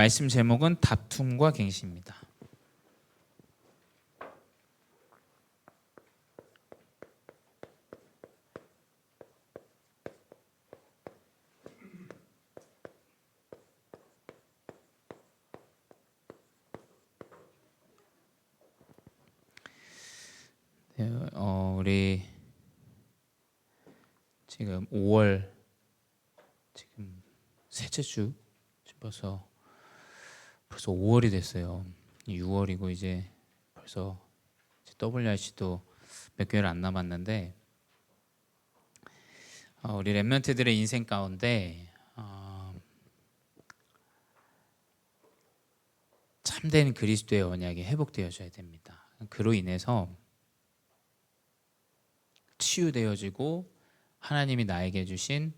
말씀 제목은 다툼과 갱신입니다. 우리 지금 5월 지금 셋째 주 벌써 5월이 됐어요. 6월이고 이제 벌써 WRC도 몇 개월 안 남았는데 우리 렘넌트들의 인생 가운데 참된 그리스도의 언약이 회복되어져야 됩니다. 그로 인해서 치유되어지고 하나님이 나에게 주신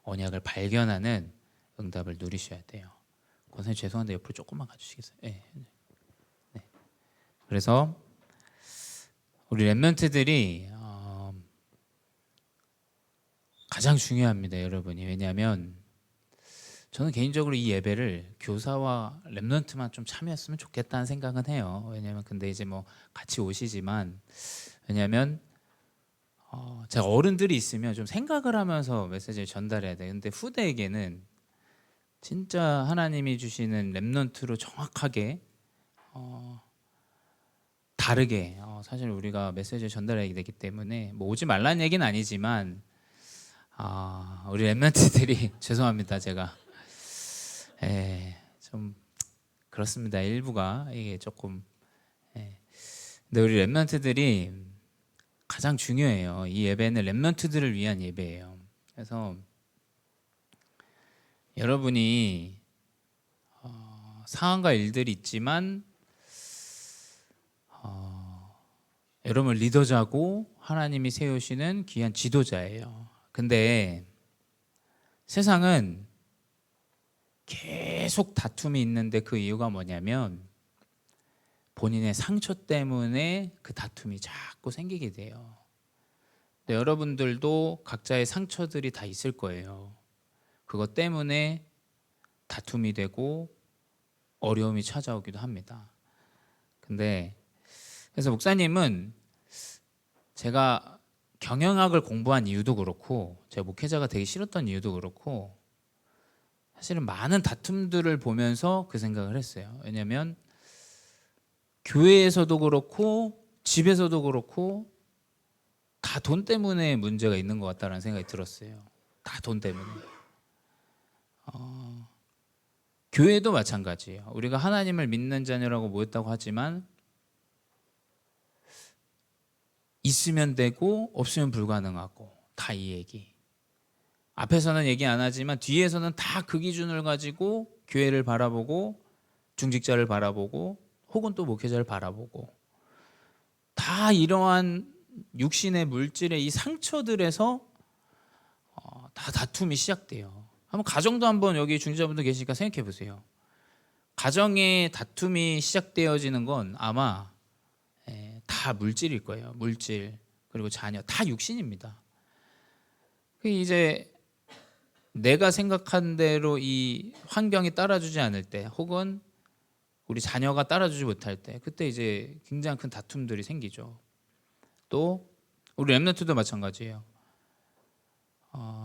언약을 발견하는 응답을 누리셔야 돼요. 권사님 죄송한데 옆으로 조금만 가주시겠어요? 네. 그래서 우리 렘넌트들이 가장 중요합니다, 여러분이. 왜냐하면 저는 개인적으로 이 예배를 교사와 렘넌트만 좀 참여했으면 좋겠다는 생각은 해요. 왜냐하면 근데 이제 뭐 같이 오시지만 왜냐하면 제가 어른들이 있으면 좀 생각을 하면서 메시지를 전달해야 돼요. 근데 후대에게는 진짜 하나님이 주시는 렘넌트로 정확하게 다르게 사실 우리가 메시지를 전달해야 되기 때문에 뭐 오지 말라는 얘기는 아니지만 우리 렘넌트들이 죄송합니다. 제가 좀 그렇습니다. 일부가 이게 조금 근데 우리 렘넌트들이 가장 중요해요. 이 예배는 렘넌트들을 위한 예배예요. 그래서 여러분이 상황과 일들이 있지만 여러분을 리더자고 하나님이 세우시는 귀한 지도자예요. 근데 세상은 계속 다툼이 있는데 그 이유가 뭐냐면 본인의 상처 때문에 그 다툼이 자꾸 생기게 돼요. 근데 여러분들도 각자의 상처들이 다 있을 거예요. 그것 때문에 다툼이 되고 어려움이 찾아오기도 합니다. 근데 그래서 목사님은 제가 경영학을 공부한 이유도 그렇고 제가 목회자가 되기 싫었던 이유도 그렇고 사실은 많은 다툼들을 보면서 그 생각을 했어요. 왜냐하면 교회에서도 그렇고 집에서도 그렇고 다 돈 때문에 문제가 있는 것 같다는 생각이 들었어요. 다 돈 때문에. 교회도 마찬가지예요. 우리가 하나님을 믿는 자녀라고 모였다고 하지만 있으면 되고 없으면 불가능하고 다 이 얘기. 앞에서는 얘기 안 하지만 뒤에서는 다 그 기준을 가지고 교회를 바라보고 중직자를 바라보고 혹은 또 목회자를 바라보고 다 이러한 육신의 물질의 이 상처들에서 다 다툼이 시작돼요. 한번 가정도 한번 여기 중직자분들 계시니까 생각해 보세요. 가정의 다툼이 시작되어지는 건 아마 다 물질일 거예요. 물질 그리고 자녀 다 육신입니다. 이제 내가 생각한 대로 이 환경이 따라주지 않을 때 혹은 우리 자녀가 따라주지 못할 때 그때 이제 굉장히 큰 다툼들이 생기죠. 또 우리 렘넌트도 마찬가지예요.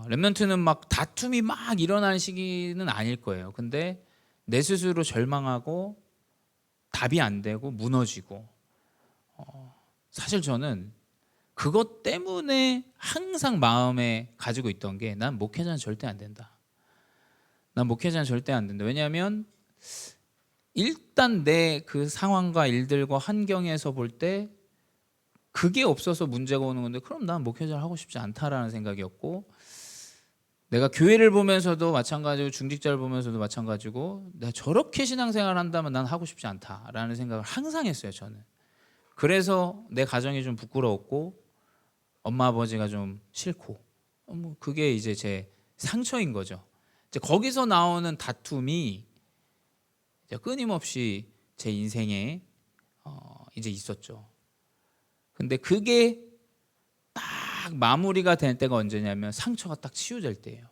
렘넌트는 막 다툼이 막 일어나는 시기는 아닐 거예요. 근데 내 스스로 절망하고 답이 안 되고 무너지고 사실 저는 그것 때문에 항상 마음에 가지고 있던 게 난 목회자는 절대 안 된다. 난 목회자는 절대 안 된다. 왜냐하면 일단 내 그 상황과 일들과 환경에서 볼 때 그게 없어서 문제가 오는 건데 그럼 난 목회자를 하고 싶지 않다라는 생각이었고 내가 교회를 보면서도 마찬가지고 중직자를 보면서도 마찬가지고 내가 저렇게 신앙생활을 한다면 난 하고 싶지 않다라는 생각을 항상 했어요. 저는. 그래서 내 가정이 좀 부끄러웠고 엄마 아버지가 좀 싫고 뭐 그게 이제 제 상처인 거죠. 이제 거기서 나오는 다툼이 이제 끊임없이 제 인생에 이제 있었죠. 근데 그게 딱 마무리가 될 때가 언제냐면 상처가 딱 치유될 때예요.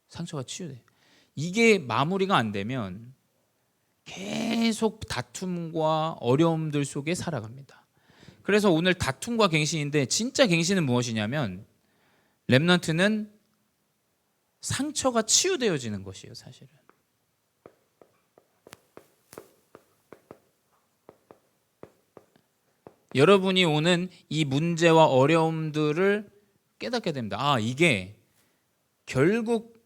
상처가 치유돼. 이게 마무리가 안 되면 계속 다툼과 어려움들 속에 살아갑니다. 그래서 오늘 다툼과 갱신인데 진짜 갱신은 무엇이냐면 렘넌트는 상처가 치유되어지는 것이에요. 사실은 여러분이 오는 이 문제와 어려움들을 깨닫게 됩니다. 아, 이게 결국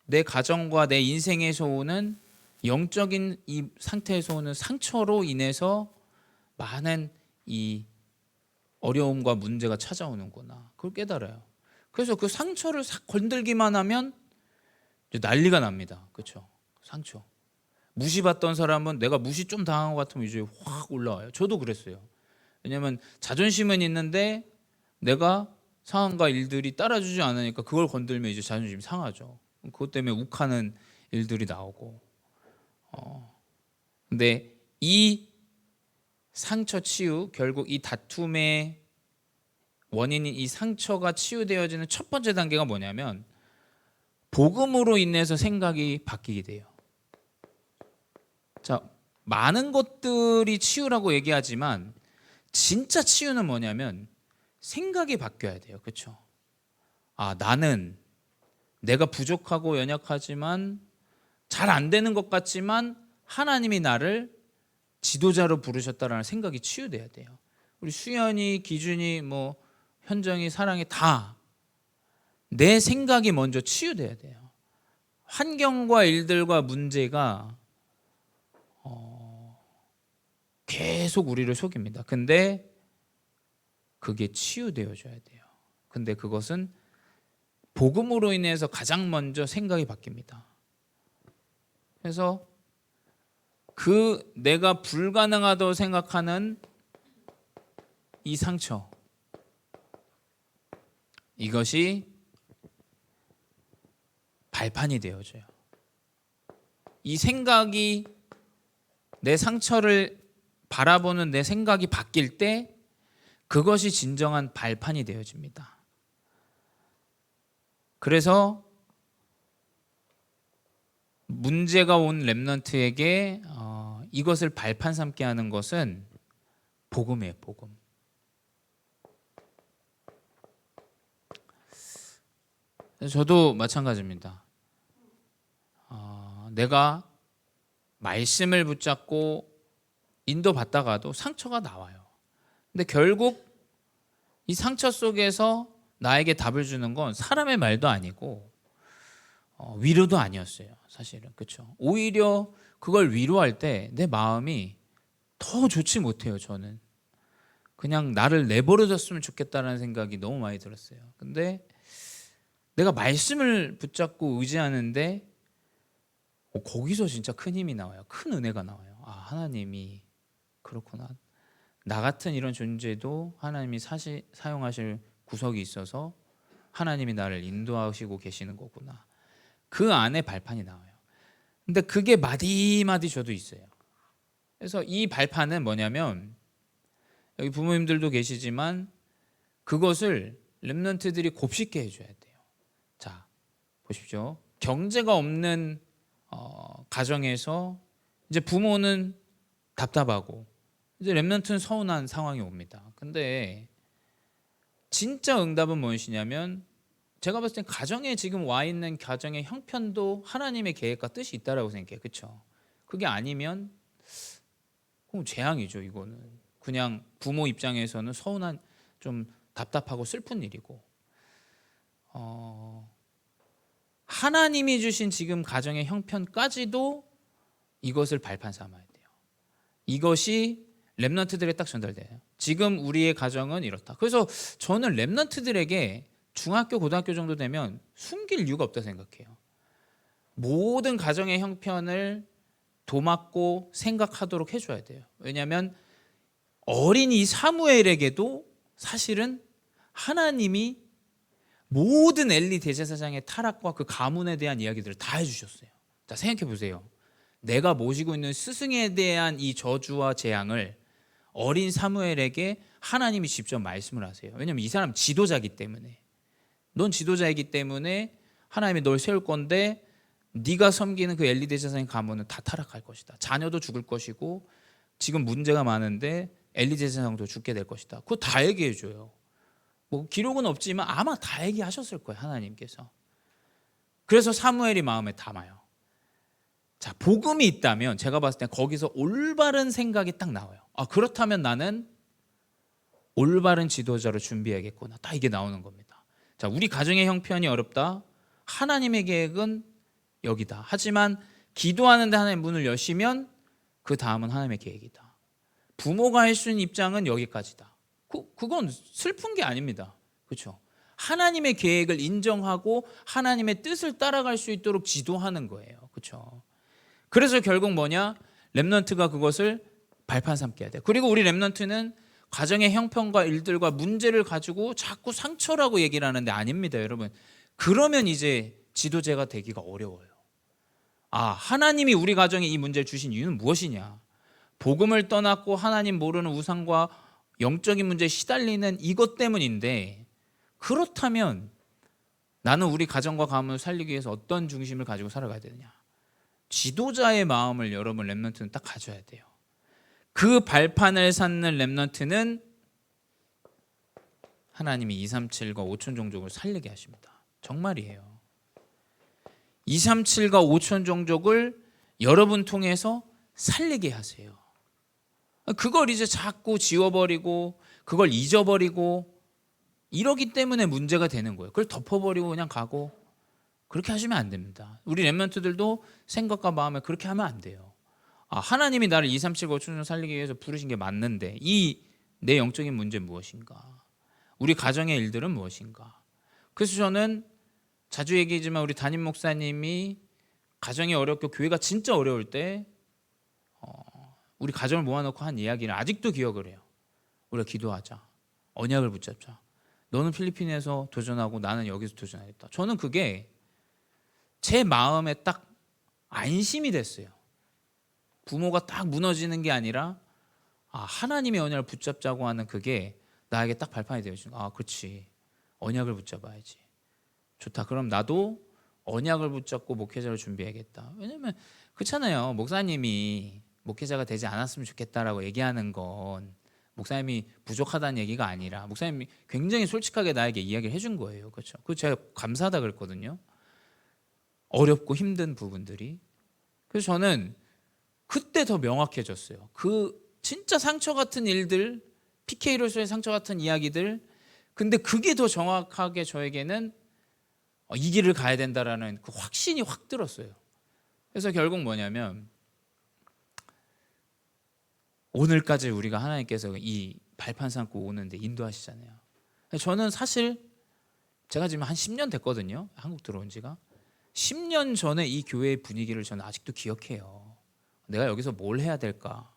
내 가정과 내 인생에서 오는 영적인 이 상태에서 오는 상처로 인해서 많은 이 어려움과 문제가 찾아오는구나. 그걸 깨달아요. 그래서 그 상처를 싹 건들기만 하면 이제 난리가 납니다. 그렇죠? 상처. 무시받던 사람은 내가 무시 좀 당한 것 같으면 이제 확 올라와요. 저도 그랬어요. 왜냐하면 자존심은 있는데 내가 상황과 일들이 따라주지 않으니까 그걸 건들면 이제 자존심이 상하죠. 그것 때문에 욱하는 일들이 나오고. 근데 이 상처 치유, 결국 이 다툼의 원인인 이 상처가 치유되어지는 첫 번째 단계가 뭐냐면 복음으로 인해서 생각이 바뀌게 돼요. 자, 많은 것들이 치유라고 얘기하지만 진짜 치유는 뭐냐면 생각이 바뀌어야 돼요. 그렇죠? 아, 나는 내가 부족하고 연약하지만 잘 안 되는 것 같지만 하나님이 나를 지도자로 부르셨다라는 생각이 치유돼야 돼요. 우리 수연이, 기준이, 뭐 현정이, 사랑이 다 내 생각이 먼저 치유돼야 돼요. 환경과 일들과 문제가 계속 우리를 속입니다. 근데 그게 치유되어져야 돼요. 근데 그것은 복음으로 인해서 가장 먼저 생각이 바뀝니다. 그래서 그 내가 불가능하다고 생각하는 이 상처, 이것이 발판이 되어져요. 이 생각이, 내 상처를 바라보는 내 생각이 바뀔 때 그것이 진정한 발판이 되어집니다. 그래서 문제가 온 렘넌트에게 이것을 발판 삼게 하는 것은 복음이에요. 복음. 저도 마찬가지입니다. 내가 말씀을 붙잡고 인도받다가도 상처가 나와요. 근데 결국 이 상처 속에서 나에게 답을 주는 건 사람의 말도 아니고 위로도 아니었어요. 사실은. 그렇죠? 오히려 그걸 위로할 때 내 마음이 더 좋지 못해요. 저는 그냥 나를 내버려뒀으면 좋겠다는 생각이 너무 많이 들었어요. 근데 내가 말씀을 붙잡고 의지하는데 거기서 진짜 큰 힘이 나와요. 큰 은혜가 나와요. 아, 하나님이 그렇구나. 나 같은 이런 존재도 하나님이 사용하실 구석이 있어서 하나님이 나를 인도하시고 계시는 거구나. 그 안에 발판이 나와요. 근데 그게 마디마디 저도 있어요. 그래서 이 발판은 뭐냐면 여기 부모님들도 계시지만 그것을 렘넌트들이 곱씹게 해줘야 돼요. 자, 보십시오. 경제가 없는 가정에서 이제 부모는 답답하고 이제 렘넌트는 서운한 상황이 옵니다. 근데 진짜 응답은 무엇이냐면 제가 봤을 땐 가정에 지금 와 있는 가정의 형편도 하나님의 계획과 뜻이 있다라고 생각해요. 그렇죠? 그게 아니면 그럼 재앙이죠. 이거는 그냥 부모 입장에서는 서운한, 좀 답답하고 슬픈 일이고 하나님이 주신 지금 가정의 형편까지도 이것을 발판 삼아야 돼요. 이것이 렘넌트들에 딱 전달돼요. 지금 우리의 가정은 이렇다. 그래서 저는 렘넌트들에게 중학교, 고등학교 정도 되면 숨길 이유가 없다고 생각해요. 모든 가정의 형편을 도맡고 생각하도록 해줘야 돼요. 왜냐하면 어린이 사무엘에게도 사실은 하나님이 모든 엘리 대제사장의 타락과 그 가문에 대한 이야기들을 다 해주셨어요. 자, 생각해 보세요. 내가 모시고 있는 스승에 대한 이 저주와 재앙을 어린 사무엘에게 하나님이 직접 말씀을 하세요. 왜냐하면 이 사람 지도자이기 때문에. 넌 지도자이기 때문에 하나님이 널 세울 건데 네가 섬기는 그 엘리 제사장의 가문은 다 타락할 것이다. 자녀도 죽을 것이고 지금 문제가 많은데 엘리 제사장도 죽게 될 것이다. 그거 다 얘기해 줘요. 뭐 기록은 없지만 아마 다 얘기하셨을 거예요, 하나님께서. 그래서 사무엘이 마음에 담아요. 자, 복음이 있다면 제가 봤을 때 거기서 올바른 생각이 딱 나와요. 아, 그렇다면 나는 올바른 지도자로 준비해야겠구나. 딱 이게 나오는 겁니다. 자, 우리 가정의 형편이 어렵다. 하나님의 계획은 여기다. 하지만 기도하는데 하나님 문을 여시면 그 다음은 하나님의 계획이다. 부모가 할 수 있는 입장은 여기까지다. 그건 슬픈 게 아닙니다. 그렇죠? 하나님의 계획을 인정하고 하나님의 뜻을 따라갈 수 있도록 지도하는 거예요. 그렇죠? 그래서 결국 뭐냐? 렘넌트가 그것을 발판 삼게 해야 돼요. 그리고 우리 렘넌트는 가정의 형편과 일들과 문제를 가지고 자꾸 상처라고 얘기를 하는데 아닙니다, 여러분. 그러면 이제 지도자가 되기가 어려워요. 아, 하나님이 우리 가정에 이 문제를 주신 이유는 무엇이냐? 복음을 떠났고 하나님 모르는 우상과 영적인 문제에 시달리는 이것 때문인데, 그렇다면 나는 우리 가정과 가문을 살리기 위해서 어떤 중심을 가지고 살아가야 되느냐? 지도자의 마음을 여러분 렘넌트는 딱 가져야 돼요. 그 발판을 쌓는 렘넌트는 하나님이 237과 5천 종족을 살리게 하십니다. 정말이에요. 237과 5천 종족을 여러분 통해서 살리게 하세요. 그걸 이제 자꾸 지워버리고 그걸 잊어버리고 이러기 때문에 문제가 되는 거예요. 그걸 덮어버리고 그냥 가고 그렇게 하시면 안 됩니다. 우리 렘넌트들도 생각과 마음에 그렇게 하면 안 돼요. 아, 하나님이 나를 237과 5천 종족 살리기 위해서 부르신 게 맞는데 이 내 영적인 문제는 무엇인가? 우리 가정의 일들은 무엇인가? 그래서 저는 자주 얘기하지만 우리 담임 목사님이 가정이 어렵고 교회가 진짜 어려울 때 우리 가정을 모아놓고 한 이야기를 아직도 기억을 해요. 우리가 기도하자. 언약을 붙잡자. 너는 필리핀에서 도전하고 나는 여기서 도전하겠다. 저는 그게 제 마음에 딱 안심이 됐어요. 부모가 딱 무너지는 게 아니라 하나님의 언약을 붙잡자고 하는 그게 나에게 딱 발판이 되어지는 거야. 그렇지. 언약을 붙잡아야지. 좋다. 그럼 나도 언약을 붙잡고 목회자를 준비해야겠다. 왜냐면 그렇잖아요. 목사님이 목회자가 되지 않았으면 좋겠다라고 얘기하는 건 목사님이 부족하다는 얘기가 아니라 목사님이 굉장히 솔직하게 나에게 이야기를 해준 거예요. 그렇죠? 그거 제가 감사하다 그랬거든요. 어렵고 힘든 부분들이. 그래서 저는 그때 더 명확해졌어요. 그 진짜 상처 같은 일들, PK로서의 상처 같은 이야기들, 근데 그게 더 정확하게 저에게는 이 길을 가야 된다라는 그 확신이 확 들었어요. 그래서 결국 뭐냐면 오늘까지 우리가 하나님께서 이 발판 삼고 오는데 인도하시잖아요. 저는 사실 제가 지금 한 10년 됐거든요. 한국 들어온 지가. 10년 전에 이 교회의 분위기를 저는 아직도 기억해요. 내가 여기서 뭘 해야 될까?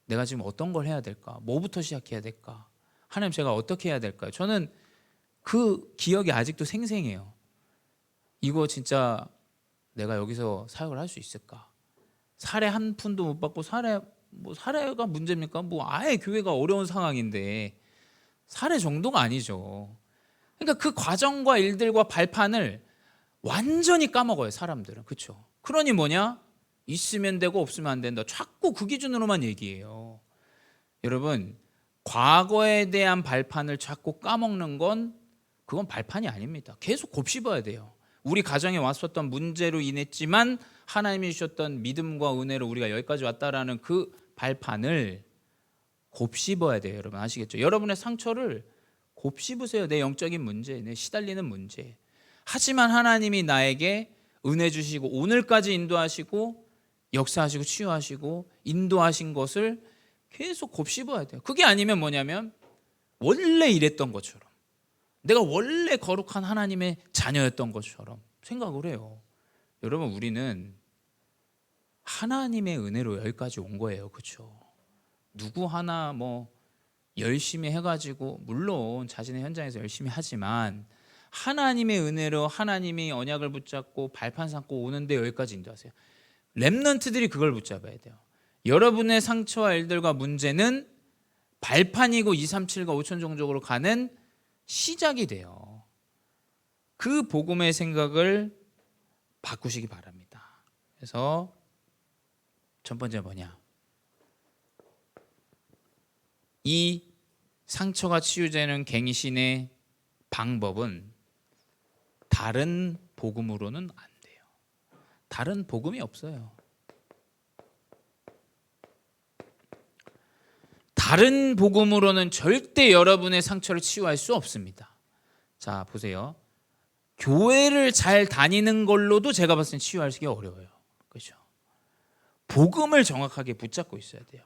내가 지금 어떤 걸 해야 될까? 뭐부터 시작해야 될까? 하나님 제가 어떻게 해야 될까요? 저는 그 기억이 아직도 생생해요. 이거 진짜 내가 여기서 사역을 할 수 있을까? 사례 한 푼도 못 받고 사례가 문제입니까? 아예 교회가 어려운 상황인데 사례 정도가 아니죠. 그러니까 그 과정과 일들과 발판을 완전히 까먹어요, 사람들은. 그렇죠? 그러니 뭐냐? 있으면 되고 없으면 안 된다. 자꾸 그 기준으로만 얘기해요. 여러분, 과거에 대한 발판을 자꾸 까먹는 건 그건 발판이 아닙니다. 계속 곱씹어야 돼요. 우리 가정에 왔었던 문제로 인했지만 하나님이 주셨던 믿음과 은혜로 우리가 여기까지 왔다라는 그 발판을 곱씹어야 돼요. 여러분 아시겠죠? 여러분의 상처를 곱씹으세요. 내 영적인 문제, 내 시달리는 문제. 하지만 하나님이 나에게 은혜 주시고 오늘까지 인도하시고 역사하시고 치유하시고 인도하신 것을 계속 곱씹어야 돼요. 그게 아니면 뭐냐면 원래 이랬던 것처럼 내가 원래 거룩한 하나님의 자녀였던 것처럼 생각을 해요. 여러분 우리는 하나님의 은혜로 여기까지 온 거예요. 그렇죠? 누구 하나 열심히 해가지고 물론 자신의 현장에서 열심히 하지만 하나님의 은혜로 하나님이 언약을 붙잡고 발판 삼고 오는데 여기까지 인도하세요. 렘넌트들이 그걸 붙잡아야 돼요. 여러분의 상처와 일들과 문제는 발판이고 237과 5천 종족으로 가는 시작이 돼요. 그 복음의 생각을 바꾸시기 바랍니다. 그래서 첫 번째 뭐냐? 이 상처가 치유되는 갱신의 방법은 다른 복음으로는 안 돼요. 다른 복음이 없어요. 다른 복음으로는 절대 여러분의 상처를 치유할 수 없습니다. 자, 보세요. 교회를 잘 다니는 걸로도 제가 봤을 때 치유하기 어려워요. 그렇죠? 복음을 정확하게 붙잡고 있어야 돼요.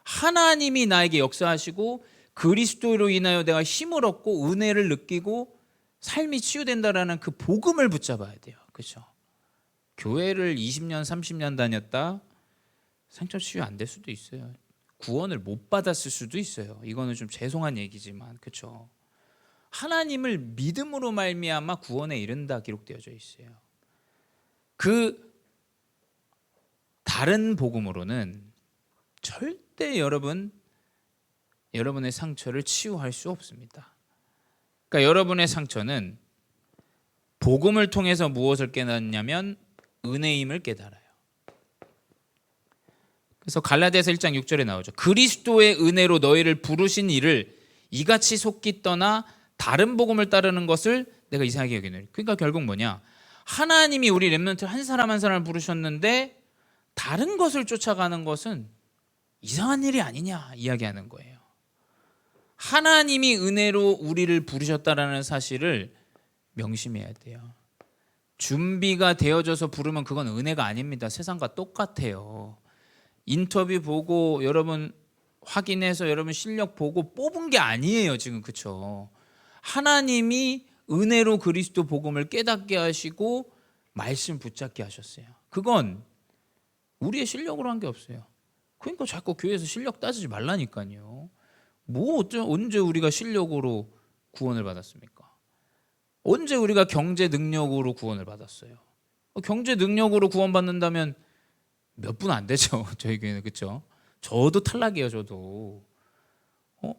하나님이 나에게 역사하시고 그리스도로 인하여 내가 힘을 얻고 은혜를 느끼고 삶이 치유된다라는 그 복음을 붙잡아야 돼요. 그렇죠? 교회를 20년, 30년 다녔다 상처 치유 안 될 수도 있어요. 구원을 못 받았을 수도 있어요. 이거는 좀 죄송한 얘기지만 그렇죠? 하나님을 믿음으로 말미암아 구원에 이른다 기록되어져 있어요. 그 다른 복음으로는 절대 여러분의 상처를 치유할 수 없습니다. 그러니까 여러분의 상처는 복음을 통해서 무엇을 깨닫냐면 은혜임을 깨달아요. 그래서 갈라디아서 1장 6절에 나오죠. 그리스도의 은혜로 너희를 부르신 이를 이같이 속기 떠나 다른 복음을 따르는 것을 내가 이상하게 여기노니. 그러니까 결국 뭐냐? 하나님이 우리 렘넌트 한 사람 한 사람을 부르셨는데 다른 것을 쫓아가는 것은 이상한 일이 아니냐 이야기하는 거예요. 하나님이 은혜로 우리를 부르셨다라는 사실을 명심해야 돼요. 준비가 되어져서 부르면 그건 은혜가 아닙니다. 세상과 똑같아요. 인터뷰 보고 여러분 확인해서 여러분 실력 보고 뽑은 게 아니에요. 지금 그렇죠? 하나님이 은혜로 그리스도 복음을 깨닫게 하시고 말씀 붙잡게 하셨어요. 그건 우리의 실력으로 한 게 없어요. 그러니까 자꾸 교회에서 실력 따지지 말라니까요. 언제 우리가 실력으로 구원을 받았습니까? 언제 우리가 경제 능력으로 구원을 받았어요? 경제 능력으로 구원받는다면 몇 분 안 되죠. 저희 교회는. 그렇죠? 저도 탈락이에요. 저도.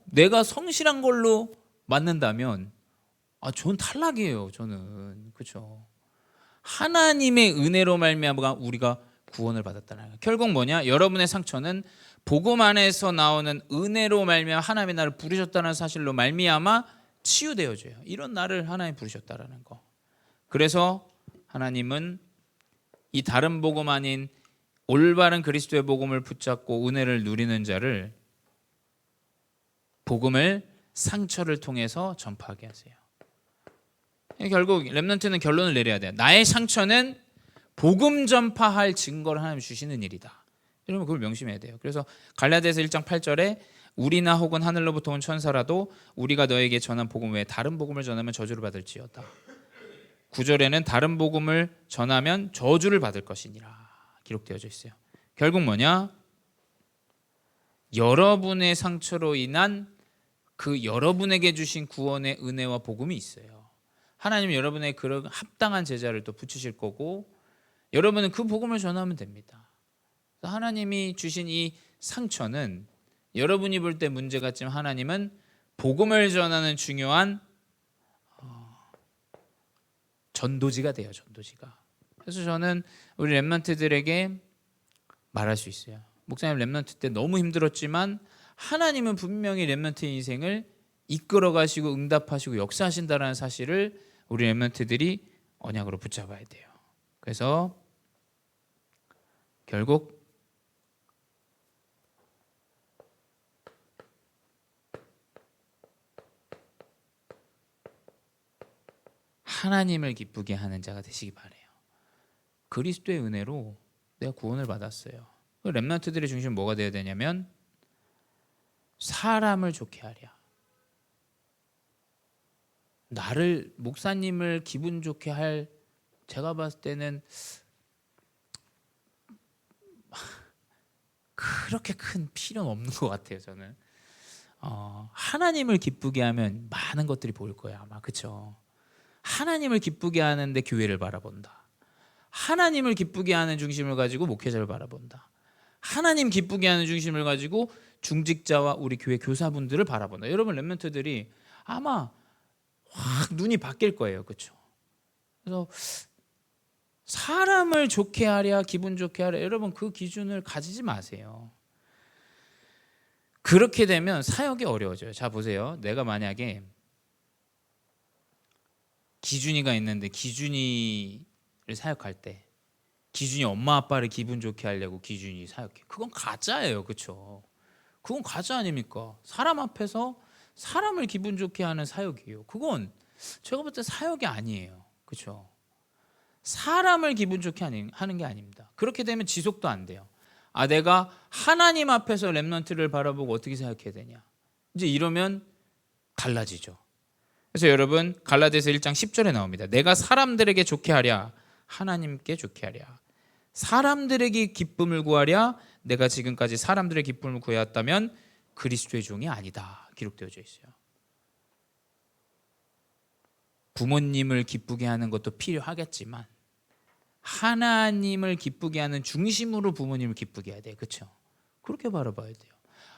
내가 성실한 걸로 맞는다면 저는 탈락이에요. 저는. 그렇죠? 하나님의 은혜로 말미암아 우리가 구원을 받았다는 거예요. 결국 뭐냐? 여러분의 상처는 복음 안에서 나오는 은혜로 말미암아 하나님의 나를 부르셨다는 사실로 말미암아 치유되어져요. 이런 나를 하나님 부르셨다라는 거. 그래서 하나님은 이 다른 복음 아닌 올바른 그리스도의 복음을 붙잡고 은혜를 누리는 자를 복음을 상처를 통해서 전파하게 하세요. 결국 렘넌트는 결론을 내려야 돼요. 나의 상처는 복음 전파할 증거를 하나님 주시는 일이다. 여러분 그걸 명심해야 돼요. 그래서 갈라디아서 1장 8절에 우리나 혹은 하늘로부터 온 천사라도 우리가 너에게 전한 복음 외에 다른 복음을 전하면 저주를 받을지어다. 9절에는 다른 복음을 전하면 저주를 받을 것이니라 기록되어져 있어요. 결국 뭐냐? 여러분의 상처로 인한 그 여러분에게 주신 구원의 은혜와 복음이 있어요. 하나님은 여러분의 그런 합당한 제자를 또 붙이실 거고 여러분은 그 복음을 전하면 됩니다. 하나님이 주신 이 상처는 여러분이 볼 때 문제 같지만 하나님은 복음을 전하는 중요한 전도지가 돼요. 전도지가. 그래서 저는 우리 렘넌트들에게 말할 수 있어요. 목사님 렘넌트 때 너무 힘들었지만 하나님은 분명히 렘넌트 인생을 이끌어 가시고 응답하시고 역사하신다는 사실을 우리 렘넌트들이 언약으로 붙잡아야 돼요. 그래서 결국 하나님을 기쁘게 하는 자가 되시기 바래요. 그리스도의 은혜로 내가 구원을 받았어요. 렘넌트들의 중심은 뭐가 되어야 되냐면 사람을 좋게 하랴. 나를 목사님을 기분 좋게 할 제가 봤을 때는 그렇게 큰 필요는 없는 것 같아요. 저는 하나님을 기쁘게 하면 많은 것들이 보일 거예요. 아마 그렇죠. 하나님을 기쁘게 하는데 교회를 바라본다. 하나님을 기쁘게 하는 중심을 가지고 목회자를 바라본다. 하나님 기쁘게 하는 중심을 가지고 중직자와 우리 교회 교사분들을 바라본다. 여러분 렘넌트들이 아마 확 눈이 바뀔 거예요. 그렇죠? 그래서 사람을 좋게 하랴, 기분 좋게 하랴, 여러분 그 기준을 가지지 마세요. 그렇게 되면 사역이 어려워져요. 자 보세요. 내가 만약에 기준이가 있는데 기준이를 사역할 때 기준이 엄마 아빠를 기분 좋게 하려고 기준이 사역해. 그건 가짜예요. 그렇죠? 그건 가짜 아닙니까? 사람 앞에서 사람을 기분 좋게 하는 사역이에요. 그건 제가 볼 때 사역이 아니에요. 그렇죠? 사람을 기분 좋게 하는 게 아닙니다. 그렇게 되면 지속도 안 돼요. 아, 내가 하나님 앞에서 렘넌트를 바라보고 어떻게 생각해야 되냐? 이제 이러면 달라지죠. 그래서 여러분 갈라디아서 1장 10절에 나옵니다. 내가 사람들에게 좋게 하랴, 하나님께 좋게 하랴. 사람들에게 기쁨을 구하랴, 내가 지금까지 사람들의 기쁨을 구해왔다면 그리스도의 종이 아니다. 기록되어져 있어요. 부모님을 기쁘게 하는 것도 필요하겠지만 하나님을 기쁘게 하는 중심으로 부모님을 기쁘게 해야 돼요. 그렇죠? 그렇게 바라봐야 돼요.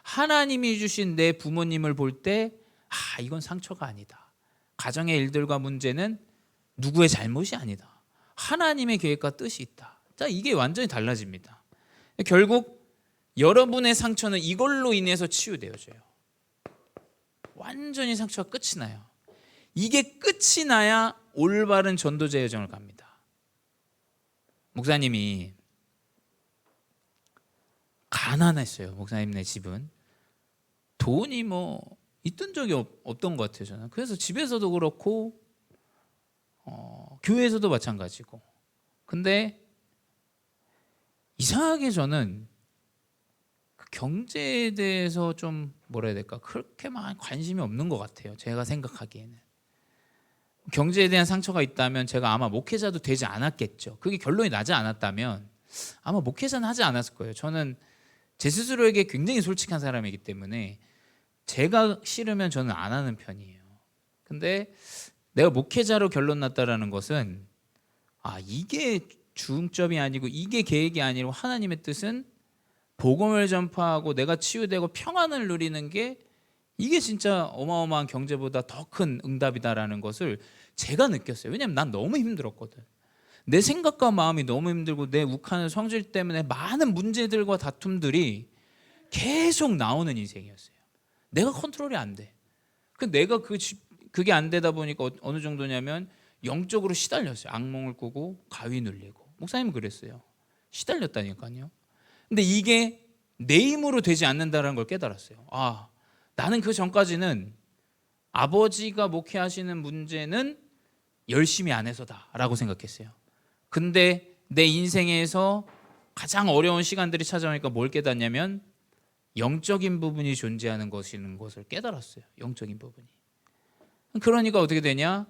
하나님이 주신 내 부모님을 볼 때 이건 상처가 아니다. 가정의 일들과 문제는 누구의 잘못이 아니다. 하나님의 계획과 뜻이 있다. 자, 이게 완전히 달라집니다. 결국 여러분의 상처는 이걸로 인해서 치유되어져요. 완전히 상처가 끝이 나요. 이게 끝이 나야 올바른 전도자 여정을 갑니다. 목사님이 가난했어요. 목사님네 집은 돈이 있던 적이 없던 것 같아요. 저는 그래서 집에서도 그렇고 교회에서도 마찬가지고. 근데 이상하게 저는 그 경제에 대해서 좀 뭐라 해야 될까, 그렇게 많이 관심이 없는 것 같아요. 제가 생각하기에는 경제에 대한 상처가 있다면 제가 아마 목회자도 되지 않았겠죠. 그게 결론이 나지 않았다면 아마 목회자는 하지 않았을 거예요. 저는 제 스스로에게 굉장히 솔직한 사람이기 때문에 제가 싫으면 저는 안 하는 편이에요. 근데 내가 목회자로 결론 났다라는 것은 이게 중점이 아니고 이게 계획이 아니고 하나님의 뜻은 복음을 전파하고 내가 치유되고 평안을 누리는 게 이게 진짜 어마어마한 경제보다 더 큰 응답이다라는 것을 제가 느꼈어요. 왜냐하면 난 너무 힘들었거든. 내 생각과 마음이 너무 힘들고 내 욱하는 성질 때문에 많은 문제들과 다툼들이 계속 나오는 인생이었어요. 내가 컨트롤이 안 돼. 내가 그게 안 되다 보니까 어느 정도냐면 영적으로 시달렸어요. 악몽을 꾸고 가위 눌리고. 목사님은 그랬어요. 시달렸다니까요. 근데 이게 내 힘으로 되지 않는다는 걸 깨달았어요. 나는 그 전까지는 아버지가 목회하시는 문제는 열심히 안 해서다라고 생각했어요. 근데 내 인생에서 가장 어려운 시간들이 찾아오니까 뭘 깨닫냐면 영적인 부분이 존재하는 것을 깨달았어요. 영적인 부분이. 그러니까 어떻게 되냐?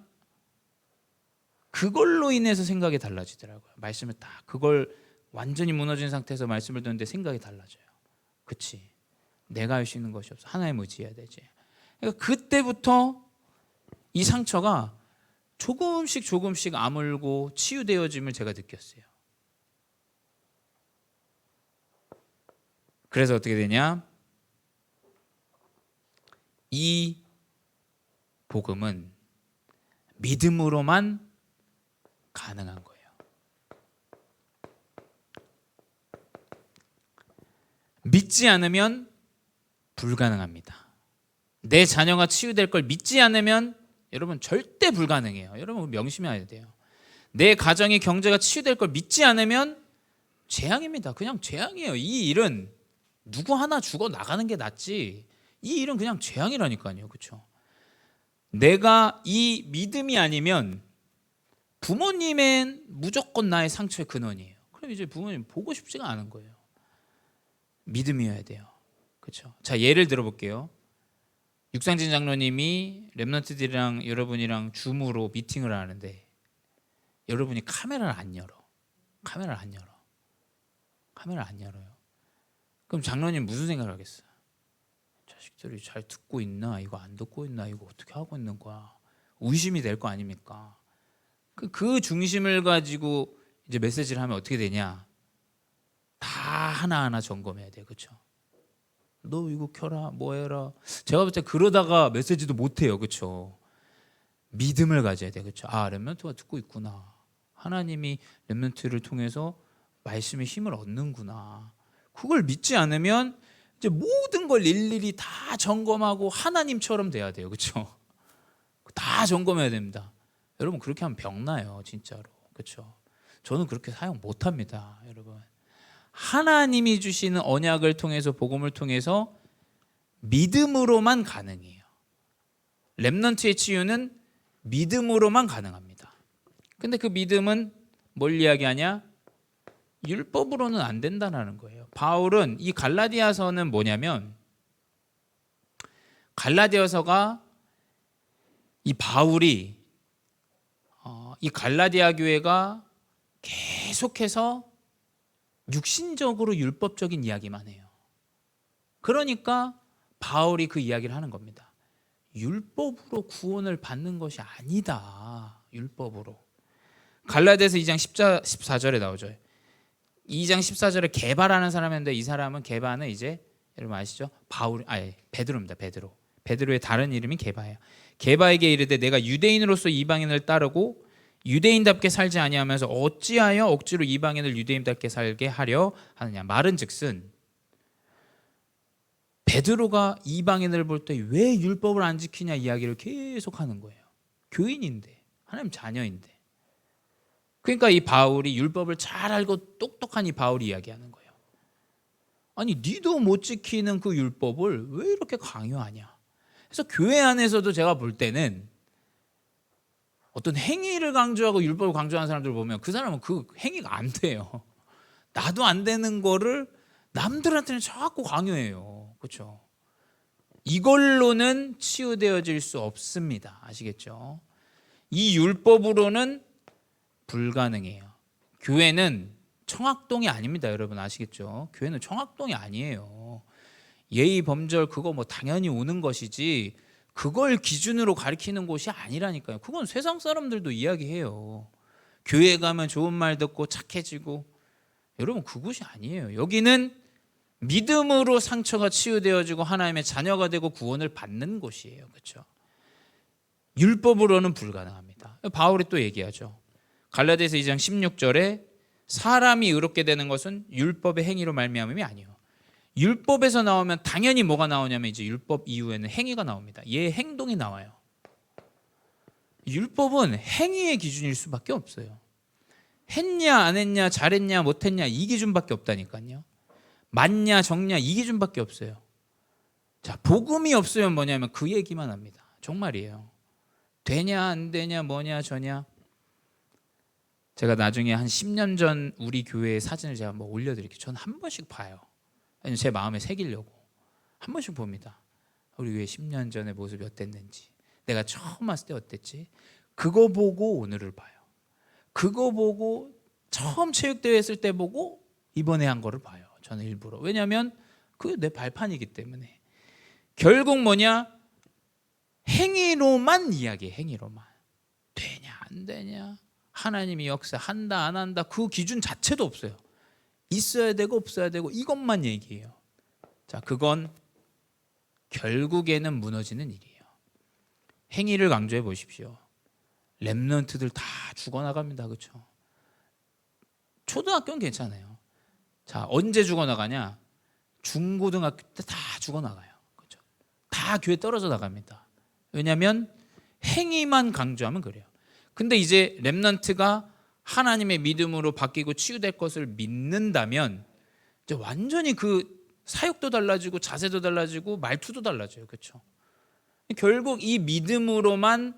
그걸로 인해서 생각이 달라지더라고요. 말씀을 그걸 완전히 무너진 상태에서 말씀을 듣는데 생각이 달라져요. 그치? 내가 할 수 있는 것이 없어. 하나님 의지해야 되지. 그러니까 그때부터 이 상처가 조금씩 아물고 치유되어짐을 제가 느꼈어요. 그래서 어떻게 되냐? 이 복음은 믿음으로만 가능한 거예요. 믿지 않으면 불가능합니다. 내 자녀가 치유될 걸 믿지 않으면 여러분 절대 불가능해요. 여러분 명심해야 돼요. 내 가정의 경제가 치유될 걸 믿지 않으면 재앙입니다. 그냥 재앙이에요. 이 일은 누구 하나 죽어 나가는 게 낫지. 이 일은 그냥 재앙이라니까요. 그렇죠? 내가 이 믿음이 아니면 부모님은 무조건 나의 상처의 근원이에요. 그럼 이제 부모님 보고 싶지가 않은 거예요. 믿음이어야 돼요. 그렇죠? 자, 예를 들어볼게요. 육상진 장로님이 렘넌트들이랑 여러분이랑 줌으로 미팅을 하는데 여러분이 카메라를 안 열어요. 그럼 장로님 무슨 생각을 하겠어요? 자식들이 잘 듣고 있나? 이거 안 듣고 있나? 이거 어떻게 하고 있는 거야? 의심이 될 거 아닙니까? 그 중심을 가지고 이제 메시지를 하면 어떻게 되냐? 다 하나하나 점검해야 돼요. 그렇죠? 너 이거 켜라, 뭐 해라. 제가 볼 때 그러다가 메시지도 못 해요. 그렇죠? 믿음을 가져야 돼요. 그렇죠? 렘넌트가 듣고 있구나. 하나님이 렘넌트를 통해서 말씀의 힘을 얻는구나. 그걸 믿지 않으면 이제 모든 걸 일일이 다 점검하고 하나님처럼 돼야 돼요. 그렇죠? 다 점검해야 됩니다. 여러분 그렇게 하면 병나요, 진짜로. 그렇죠? 저는 그렇게 사용 못 합니다, 여러분. 하나님이 주시는 언약을 통해서, 복음을 통해서 믿음으로만 가능해요. 렘넌트의 치유는 믿음으로만 가능합니다. 근데 그 믿음은 뭘 이야기하냐? 율법으로는 안 된다는 거예요. 바울은 이 갈라디아서는 뭐냐면, 갈라디아서가 이 바울이 이 갈라디아 교회가 계속해서 육신적으로 율법적인 이야기만 해요. 그러니까 바울이 그 이야기를 하는 겁니다. 율법으로 구원을 받는 것이 아니다. 율법으로. 갈라디아서 2장 14절에 나오죠. 2장 14절에 게바라는 사람인데, 이 사람은 게바는 이제 여러분 아시죠? 베드로입니다. 베드로의 다른 이름이 게바예요. 게바에게 이르되 내가 유대인으로서 이방인을 따르고 유대인답게 살지 아니하면서 어찌하여 억지로 이방인을 유대인답게 살게 하려 하느냐. 말은즉슨 베드로가 이방인을 볼 때 왜 율법을 안 지키냐 이야기를 계속하는 거예요. 교인인데, 하나님 자녀인데. 그러니까 이 바울이 율법을 잘 알고 똑똑한 이 바울이 이야기하는 거예요. 아니 니도 못 지키는 그 율법을 왜 이렇게 강요하냐. 그래서 교회 안에서도 제가 볼 때는 어떤 행위를 강조하고 율법을 강조하는 사람들을 보면 그 사람은 그 행위가 안 돼요. 나도 안 되는 거를 남들한테는 자꾸 강요해요. 그렇죠? 이걸로는 치유되어질 수 없습니다. 아시겠죠? 이 율법으로는 불가능해요. 교회는 청학동이 아닙니다. 여러분 아시겠죠? 교회는 청학동이 아니에요. 예의 범절 그거 뭐 당연히 오는 것이지 그걸 기준으로 가리키는 곳이 아니라니까요. 그건 세상 사람들도 이야기해요. 교회 가면 좋은 말 듣고 착해지고, 여러분 그곳이 아니에요. 여기는 믿음으로 상처가 치유되어지고 하나님의 자녀가 되고 구원을 받는 곳이에요. 그렇죠? 율법으로는 불가능합니다. 바울이 또 얘기하죠. 갈라디아서 2장 16절에 사람이 의롭게 되는 것은 율법의 행위로 말미암음이 아니요. 율법에서 나오면 당연히 뭐가 나오냐면 이제 율법 이후에는 행위가 나옵니다. 얘 행동이 나와요. 율법은 행위의 기준일 수밖에 없어요. 했냐 안 했냐 잘했냐 못했냐 이 기준밖에 없다니까요. 맞냐 적냐 이 기준밖에 없어요. 자, 복음이 없으면 뭐냐면 그 얘기만 합니다. 정말이에요. 되냐 안 되냐 뭐냐 저냐. 제가 나중에 한 10년 전 우리 교회의 사진을 제가 한번 올려드릴게요. 저는 한 번씩 봐요. 제 마음에 새기려고 한 번씩 봅니다. 우리 교회 10년 전의 모습이 어땠는지, 내가 처음 왔을 때 어땠지, 그거 보고 오늘을 봐요. 그거 보고 처음 체육대회 했을 때 보고 이번에 한 거를 봐요. 저는 일부러. 왜냐하면 그게 내 발판이기 때문에. 결국 뭐냐, 행위로만 이야기해. 행위로만. 되냐 안 되냐, 하나님이 역사한다 안 한다 그 기준 자체도 없어요. 있어야 되고 없어야 되고 이것만 얘기해요. 자, 그건 결국에는 무너지는 일이에요. 행위를 강조해 보십시오. 렘넌트들 다 죽어나갑니다. 그렇죠? 초등학교는 괜찮아요. 자, 언제 죽어나가냐? 중고등학교 때 다 죽어나가요. 그렇죠? 다 교회 떨어져 나갑니다. 왜냐하면 행위만 강조하면 그래요. 근데 이제 렘넌트가 하나님의 믿음으로 바뀌고 치유될 것을 믿는다면 이제 완전히 그 사역도 달라지고 자세도 달라지고 말투도 달라져요. 그렇죠? 결국 이 믿음으로만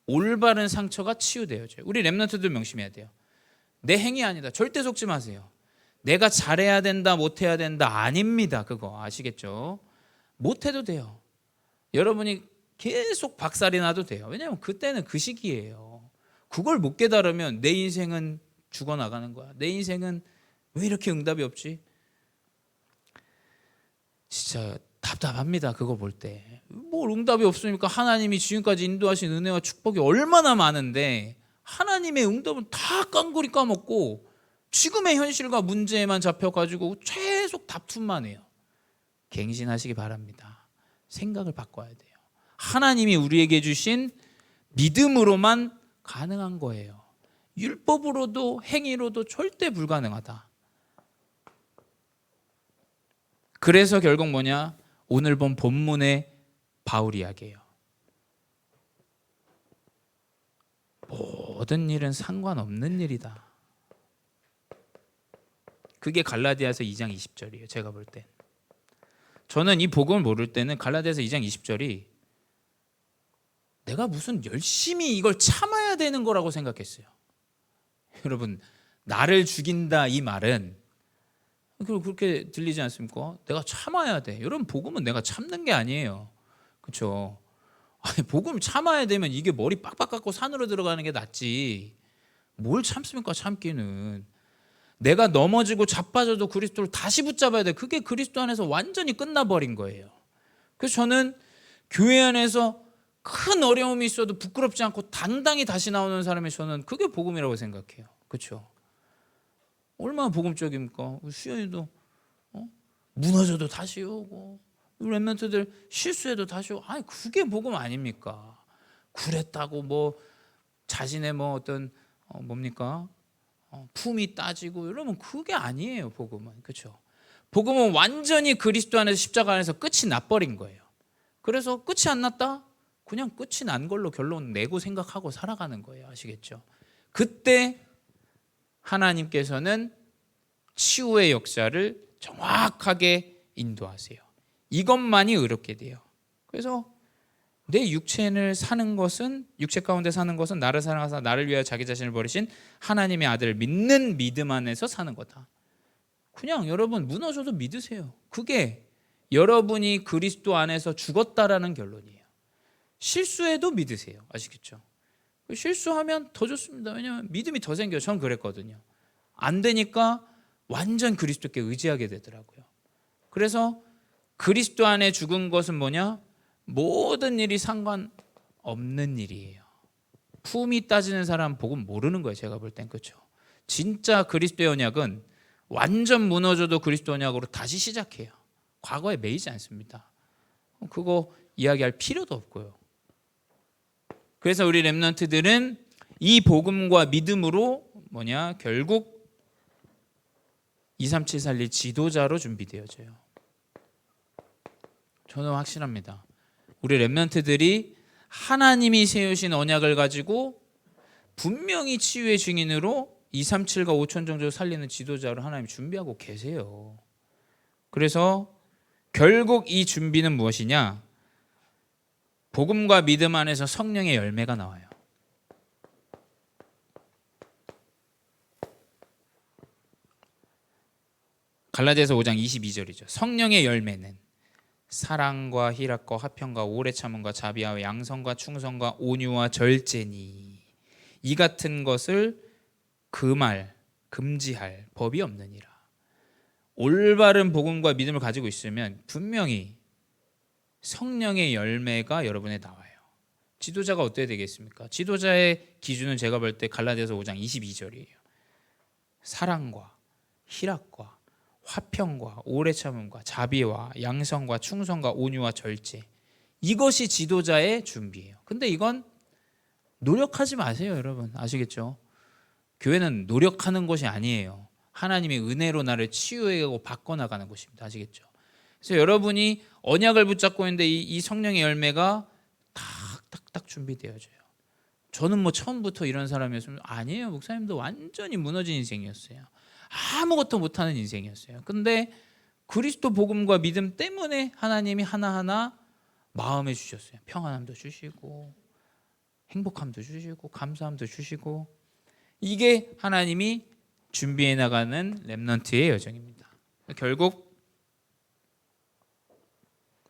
올바른 상처가 치유되어져요. 우리 렘넌트들 명심해야 돼요. 내 행위 아니다. 절대 속지 마세요. 내가 잘해야 된다 못해야 된다 아닙니다. 그거 아시겠죠? 못해도 돼요. 여러분이 계속 박살이 나도 돼요. 왜냐하면 그때는 그 시기예요. 그걸 못 깨달으면 내 인생은 죽어나가는 거야. 내 인생은 왜 이렇게 응답이 없지? 진짜 답답합니다. 그거 볼 때. 뭘 응답이 없으니까 하나님이 지금까지 인도하신 은혜와 축복이 얼마나 많은데 하나님의 응답은 다 깡그리 까먹고 지금의 현실과 문제에만 잡혀가지고 계속 다툼만 해요. 갱신하시기 바랍니다. 생각을 바꿔야 돼요. 하나님이 우리에게 주신 믿음으로만 가능한 거예요. 율법으로도 행위로도 절대 불가능하다. 그래서 결국 뭐냐? 오늘 본 본문의 바울 이야기예요. 모든 일은 상관없는 일이다. 그게 갈라디아서 2장 20절이에요. 제가 볼 때. 저는 이 복음을 모를 때는 갈라디아서 2장 20절이 내가 무슨 열심히 이걸 참아야 되는 거라고 생각했어요. 여러분, 나를 죽인다 이 말은 그렇게 들리지 않습니까? 내가 참아야 돼. 여러분, 복음은 내가 참는 게 아니에요. 그렇죠? 아니, 복음 참아야 되면 이게 머리 빡빡 깎고 산으로 들어가는 게 낫지. 뭘 참습니까? 참기는. 내가 넘어지고 자빠져도 그리스도를 다시 붙잡아야 돼. 그게 그리스도 안에서 완전히 끝나버린 거예요. 그래서 저는 교회 안에서 큰 어려움이 있어도 부끄럽지 않고 당당히 다시 나오는 사람이 저는 그게 복음이라고 생각해요. 그렇죠? 얼마나 복음적입니까? 수연이도 무너져도 다시 오고, 랩런트들 실수해도 다시 오고. 아니, 그게 복음 아닙니까? 그랬다고 뭐 자신의 뭐 어떤 뭡니까? 품이 따지고 이러면 그게 아니에요. 복음은. 그렇죠? 복음은 완전히 그리스도 안에서 십자가 안에서 끝이 나버린 거예요. 그래서 끝이 안 났다? 그냥 끝이 난 걸로 결론 내고 생각하고 살아가는 거예요. 아시겠죠? 그때 하나님께서는 치유의 역사를 정확하게 인도하세요. 이것만이 의롭게 돼요. 그래서 내 육체를 사는 것은, 육체 가운데 사는 것은 나를 사랑하사 나를 위하여 자기 자신을 버리신 하나님의 아들을 믿는 믿음 안에서 사는 거다. 그냥 여러분 무너져도 믿으세요. 그게 여러분이 그리스도 안에서 죽었다라는 결론이에요. 실수해도 믿으세요. 아시겠죠? 실수하면 더 좋습니다. 왜냐하면 믿음이 더 생겨요. 전 그랬거든요. 안 되니까 완전 그리스도께 의지하게 되더라고요. 그래서 그리스도 안에 죽은 것은 뭐냐? 모든 일이 상관없는 일이에요. 품이 따지는 사람 복음 모르는 거예요. 제가 볼 땐. 그렇죠? 진짜 그리스도의 언약은 완전 무너져도 그리스도 언약으로 다시 시작해요. 과거에 매이지 않습니다. 그거 이야기할 필요도 없고요. 그래서 우리 렘넌트들은 이 복음과 믿음으로 뭐냐? 결국 237 살릴 지도자로 준비되어져요. 저는 확신합니다. 우리 렘넌트들이 하나님이 세우신 언약을 가지고 분명히 치유의 증인으로 237과 5천 정도 살리는 지도자로 하나님 준비하고 계세요. 그래서 결국 이 준비는 무엇이냐? 복음과 믿음 안에서 성령의 열매가 나와요. 갈라디아서 5장 22절이죠. 성령의 열매는 사랑과 희락과 화평과 오래 참음과 자비와 양성과 충성과 온유와 절제니 이 같은 것을 금지할 법이 없느니라. 올바른 복음과 믿음을 가지고 있으면 분명히 성령의 열매가 여러분에 나와요. 지도자가 어떻게 되겠습니까? 지도자의 기준은 제가 볼 때 갈라디아서 5장 22절이에요. 사랑과 희락과 화평과 오래 참음과 자비와 양성과 충성과 온유와 절제, 이것이 지도자의 준비예요. 근데 이건 노력하지 마세요. 여러분 아시겠죠? 교회는 노력하는 것이 아니에요. 하나님의 은혜로 나를 치유해가고 바꿔나가는 것입니다. 아시겠죠? 그래서 여러분이 언약을 붙잡고 있는데 이 성령의 열매가 탁탁탁 준비되어져요. 저는 뭐 처음부터 이런 사람이었으면 아니에요. 목사님도 완전히 무너진 인생이었어요. 아무것도 못하는 인생이었어요. 근데 그리스도 복음과 믿음 때문에 하나님이 하나하나 마음에 주셨어요. 평안함도 주시고 행복함도 주시고 감사함도 주시고, 이게 하나님이 준비해 나가는 렘넌트의 여정입니다. 결국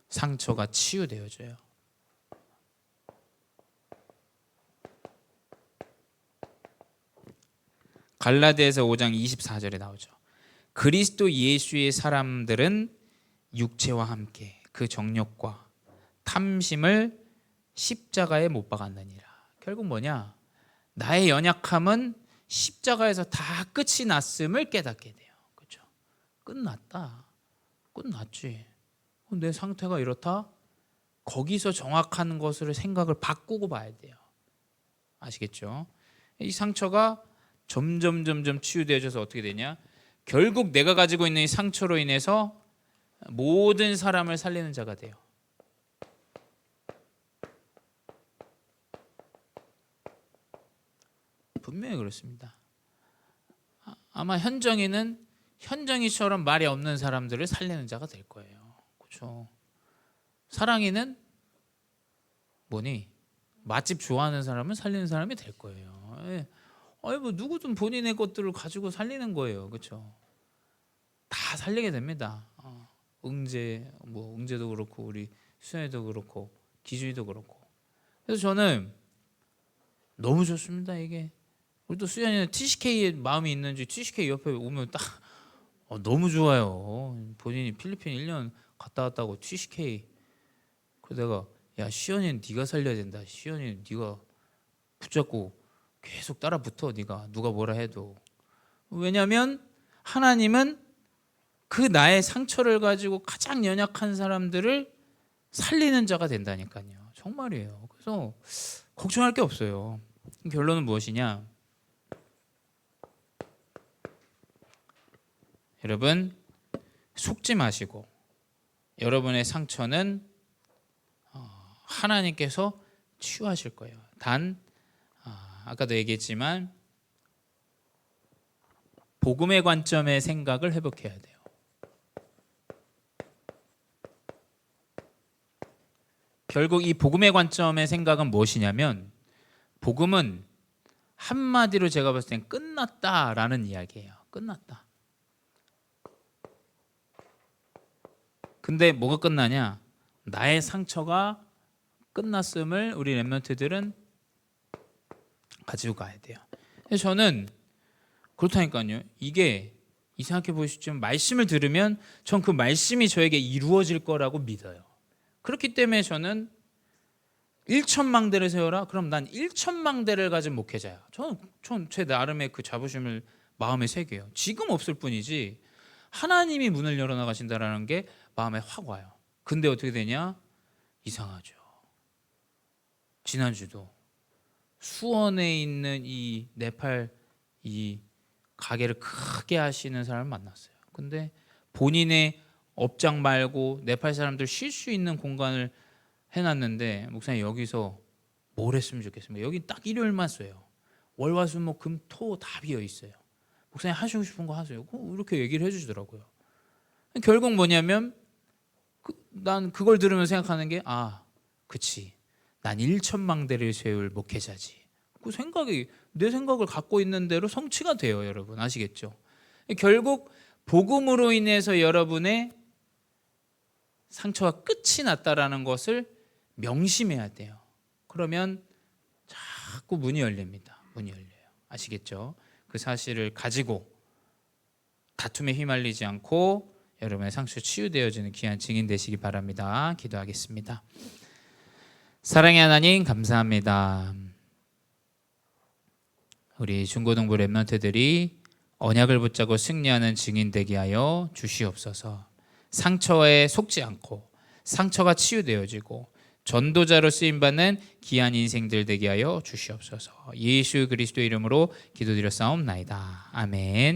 상처가 치유되어져요. 갈라디아서 5장 24절에 나오죠. 그리스도 예수의 사람들은 육체와 함께 그 정욕과 탐심을 십자가에 못 박았느니라. 결국 뭐냐? 나의 연약함은 십자가에서 다 끝이 났음을 깨닫게 돼요. 그렇죠? 끝났다. 끝났지. 내 상태가 이렇다? 거기서 정확한 것을 생각을 바꾸고 봐야 돼요. 아시겠죠? 이 상처가 점점 치유되어져서 어떻게 되냐? 결국 내가 가지고 있는 이 상처로 인해서 모든 사람을 살리는 자가 돼요. 분명히 그렇습니다. 아마 현정이처럼 말이 없는 사람들을 살리는 자가 될 거예요. 그렇죠? 사랑이는 뭐니? 맛집 좋아하는 사람을 살리는 사람이 될 거예요. 아니 뭐 누구든 본인의 것들을 가지고 살리는 거예요. 그렇죠? 다 살리게 됩니다. 응제도 그렇고 우리 수연이도 그렇고 기준이도 그렇고. 그래서 저는 너무 좋습니다. 이게 우리 또 수연이는 TCK에 마음이 있는지 TCK 옆에 오면 딱 너무 좋아요. 본인이 필리핀 1년 갔다 왔다고 TCK. 그래서 내가 야 시연이는 네가 살려야 된다. 시연이는 네가 붙잡고 계속 따라 붙어. 네가 누가 뭐라 해도. 왜냐하면 하나님은 그 나의 상처를 가지고 가장 연약한 사람들을 살리는 자가 된다니까요. 정말이에요. 그래서 걱정할 게 없어요. 결론은 무엇이냐? 여러분 속지 마시고 여러분의 상처는 하나님께서 치유하실 거예요. 단 아까도 얘기했지만 복음의 관점의 생각을 회복해야 돼요. 결국 이 복음의 관점의 생각은 무엇이냐면 복음은 한마디로 제가 봤을 땐 끝났다라는 이야기예요. 끝났다. 근데 뭐가 끝나냐? 나의 상처가 끝났음을 우리 렘넌트들은 가지고 가야 돼요. 그래서 저는 그렇다니까요. 이게 이상하게 보시지만 말씀을 들으면 전 그 말씀이 저에게 이루어질 거라고 믿어요. 그렇기 때문에 저는 1천망대를 세워라. 그럼 난 1천망대를 가진 목회자야. 전 제 나름의 그 자부심을 마음에 새겨요. 지금 없을 뿐이지 하나님이 문을 열어나가신다라는 게 마음에 확 와요. 근데 어떻게 되냐? 이상하죠. 지난주도 수원에 있는 이 네팔 이 가게를 크게 하시는 사람을 만났어요. 근데 본인의 업장 말고 네팔 사람들 쉴 수 있는 공간을 해놨는데 목사님 여기서 뭘 했으면 좋겠습니까? 여기 딱 일요일만 써요. 월화수목금토 다 비어 있어요. 목사님 하시고 싶은 거 하세요. 이렇게 얘기를 해주시더라고요. 결국 뭐냐면 난 그걸 들으면서 생각하는 게 그치. 난 1천망대를 세울 목회자지. 그 생각이 내 생각을 갖고 있는 대로 성취가 돼요. 여러분 아시겠죠? 결국 복음으로 인해서 여러분의 상처가 끝이 났다라는 것을 명심해야 돼요. 그러면 자꾸 문이 열립니다. 문이 열려요. 아시겠죠? 그 사실을 가지고 다툼에 휘말리지 않고 여러분의 상처 치유되어지는 귀한 증인 되시기 바랍니다. 기도하겠습니다. 사랑의 하나님 감사합니다. 우리 중고등부 렘넌트들이 언약을 붙잡고 승리하는 증인 되게 하여 주시옵소서. 상처에 속지 않고 상처가 치유되어지고 전도자로 쓰임받는 귀한 인생들 되게 하여 주시옵소서. 예수 그리스도의 이름으로 기도드렸사옵나이다. 아멘.